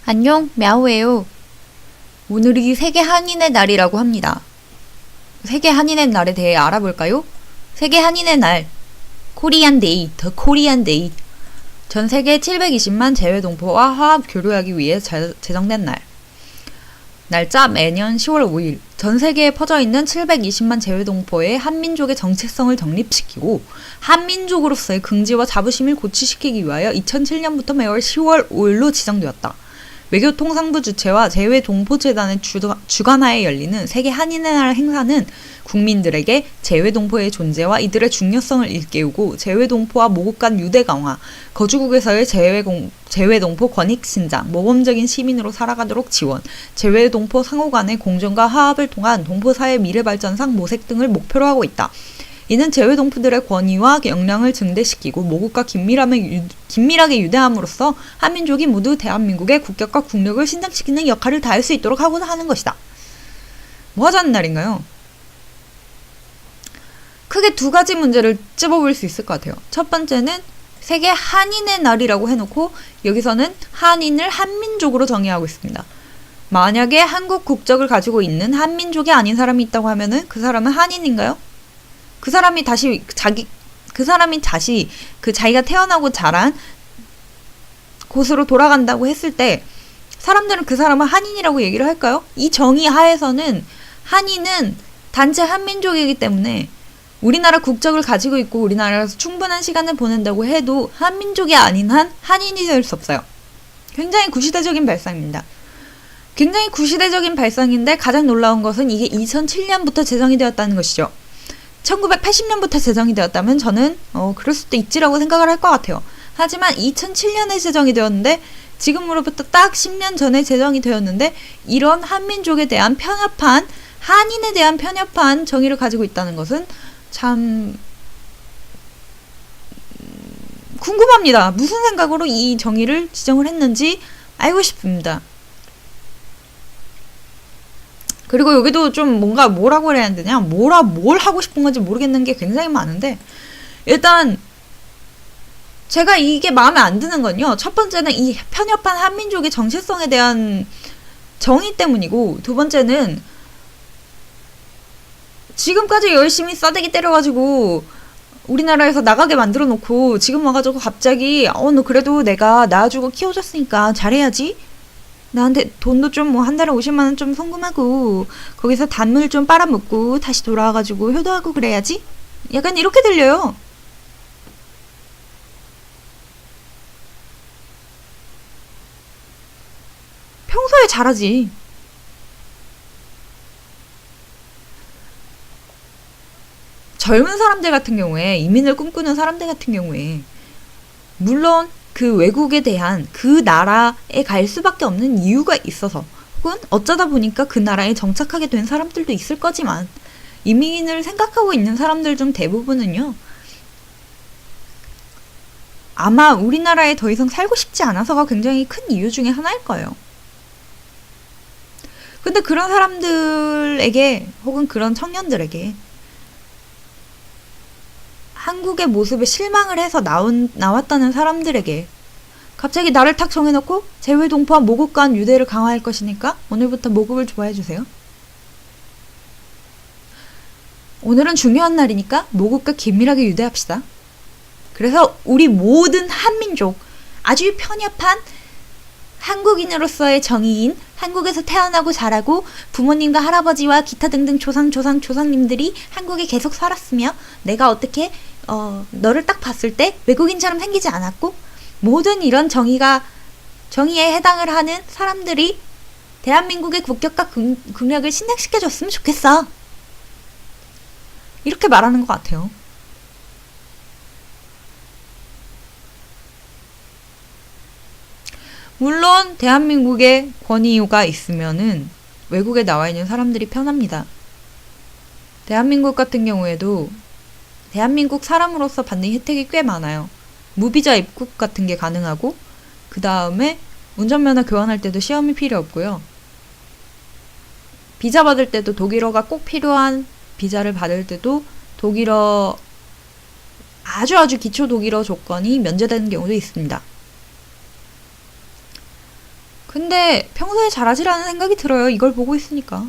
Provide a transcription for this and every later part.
안녕, мя오예요. 오늘이 세계 한인의 날이라고 합니다. 세계 한인의 날에 대해 알아볼까요? 세계 한인의 날, 코리안 데이, 더 코리안 데이. 전 세계 720만 재외동포와 화합 교류하기 위해 제정된 날. 날짜 매년 10월 5일. 전 세계에 퍼져있는 720만 재외동포의 한민족의 정체성을 정립시키고 한민족으로서의 긍지와 자부심을 고취시키기 위하여 2007년부터 매월 10월 5일로 지정되었다. 외교통상부 주최와 재외동포재단의 주관하에 열리는 세계 한인의 날 행사는 국민들에게 재외동포의 존재와 이들의 중요성을 일깨우고 재외동포와 모국 간 유대 강화, 거주국에서의 재외동포 권익 신장, 모범적인 시민으로 살아가도록 지원, 재외동포 상호 간의 공존과 화합을 통한 동포사회 미래 발전상 모색 등을 목표로 하고 있다. 이는 재외동포들의 권위와 역량을 증대시키고 모국과 긴밀하게 유대함으로써 한민족이 모두 대한민국의 국격과 국력을 신장시키는 역할을 다할 수 있도록 하는 것이다. 뭐 하자는 날인가요? 크게 두 가지 문제를 찝어볼 수 있을 것 같아요. 첫 번째는 세계 한인의 날이라고 해놓고 여기서는 한인을 한민족으로 정의하고 있습니다. 만약에 한국 국적을 가지고 있는 한민족이 아닌 사람이 있다고 하면은 그 사람은 한인인가요? 그 사람이 자기가 태어나고 자란 곳으로 돌아간다고 했을 때 사람들은 그 사람은 한인이라고 얘기를 할까요? 이 정의 하에서는 한인은 단체 한민족이기 때문에 우리나라 국적을 가지고 있고 우리나라에서 충분한 시간을 보낸다고 해도 한민족이 아닌 한 한인이 될 수 없어요. 굉장히 구시대적인 발상입니다. 굉장히 구시대적인 발상인데 가장 놀라운 것은 이게 2007년부터 제정이 되었다는 것이죠. 1980년부터 제정이 되었다면 저는 그럴 수도 있지라고 생각을 할 것 같아요. 하지만 2007년에 제정이 되었는데 지금으로부터 딱 10년 전에 제정이 되었는데 이런 한민족에 대한 한인에 대한 편협한 정의를 가지고 있다는 것은 참 궁금합니다. 무슨 생각으로 이 정의를 지정을 했는지 알고 싶습니다. 그리고 여기도 좀 뭐라고 해야 되냐? 뭘 하고 싶은 건지 모르겠는 게 굉장히 많은데, 일단, 제가 이게 마음에 안 드는 건요. 첫 번째는 이 편협한 한민족의 정체성에 대한 정의 때문이고, 두 번째는, 지금까지 열심히 싸대기 때려가지고, 우리나라에서 나가게 만들어 놓고, 지금 와가지고 갑자기, 너 그래도 내가 낳아주고 키워줬으니까 잘해야지? 나한테 돈도 좀 한 달에 50만원 좀 송금하고 거기서 단물 좀 빨아먹고 다시 돌아와가지고 효도하고 그래야지? 약간 이렇게 들려요. 평소에 잘하지. 젊은 사람들 같은 경우에 이민을 꿈꾸는 사람들 같은 경우에 물론 그 외국에 대한 그 나라에 갈 수밖에 없는 이유가 있어서 혹은 어쩌다 보니까 그 나라에 정착하게 된 사람들도 있을 거지만 이민을 생각하고 있는 사람들 중 대부분은요 아마 우리나라에 더 이상 살고 싶지 않아서가 굉장히 큰 이유 중에 하나일 거예요. 근데 그런 사람들에게 혹은 그런 청년들에게 한국의 모습에 실망을 해서 나왔다는 사람들에게 갑자기 나를 탁 정해놓고 재외동포와 모국 간 유대를 강화할 것이니까 오늘부터 모국을 좋아해주세요. 오늘은 중요한 날이니까 모국과 긴밀하게 유대합시다. 그래서 우리 모든 한민족, 아주 편협한 한국인으로서의 정의인, 한국에서 태어나고 자라고 부모님과 할아버지와 기타 등등 조상님들이 한국에 계속 살았으며 내가 어떻게 너를 딱 봤을 때 외국인처럼 생기지 않았고 모든 이런 정의에 해당을 하는 사람들이 대한민국의 국격과 국력을 신장시켜줬으면 좋겠어. 이렇게 말하는 것 같아요. 물론 대한민국에 권위가 있으면은 외국에 나와 있는 사람들이 편합니다. 대한민국 같은 경우에도 대한민국 사람으로서 받는 혜택이 꽤 많아요. 무비자 입국 같은 게 가능하고 그 다음에 운전면허 교환할 때도 시험이 필요 없고요. 비자 받을 때도 독일어가 꼭 필요한 비자를 받을 때도 독일어 아주 기초 독일어 조건이 면제되는 경우도 있습니다. 근데 평소에 잘하지라는 생각이 들어요. 이걸 보고 있으니까.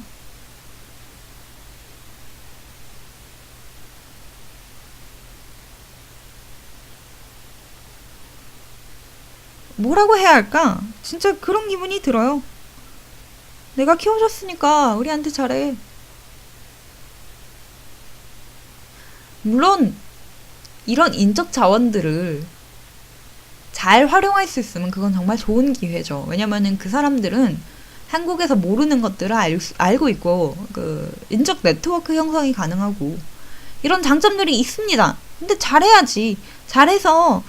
뭐라고 해야 할까? 진짜 그런 기분이 들어요. 내가 키워줬으니까 우리한테 잘해. 물론 이런 인적 자원들을 잘 활용할 수 있으면 그건 정말 좋은 기회죠. 왜냐면은 그 사람들은 한국에서 모르는 것들을 알고 있고 그 인적 네트워크 형성이 가능하고 이런 장점들이 있습니다. 근데 잘해야지. 잘해서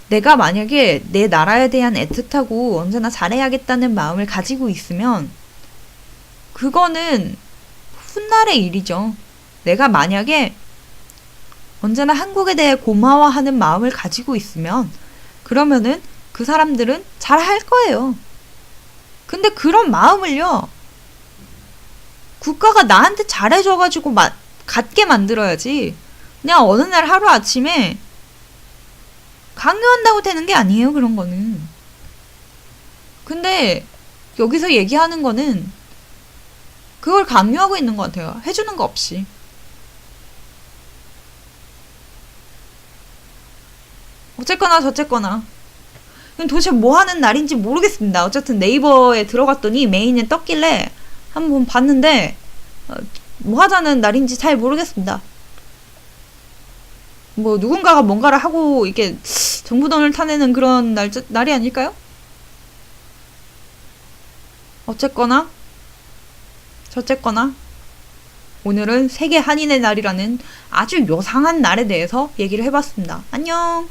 내가 만약에 내 나라에 대한 애틋하고 언제나 잘해야겠다는 마음을 가지고 있으면 그거는 훗날의 일이죠. 내가 만약에 언제나 한국에 대해 고마워하는 마음을 가지고 있으면 그러면은 그 사람들은 잘 할 거예요. 근데 그런 마음을요, 국가가 나한테 잘해줘가지고 갖게 만들어야지. 그냥 어느 날 하루아침에 강요한다고 되는 게 아니에요, 그런 거는. 근데 여기서 얘기하는 거는 그걸 강요하고 있는 것 같아요. 해주는 거 없이. 어쨌거나 저쨌거나 도대체 뭐 하는 날인지 모르겠습니다. 어쨌든 네이버에 들어갔더니 메인에 떴길래 한번 봤는데 뭐 하자는 날인지 잘 모르겠습니다. 뭐 누군가가 뭔가를 하고 이게 정부돈을 타내는 그런 날이 아닐까요? 어쨌거나 저쨌거나 오늘은 세계 한인의 날이라는 아주 요상한 날에 대해서 얘기를 해봤습니다. 안녕.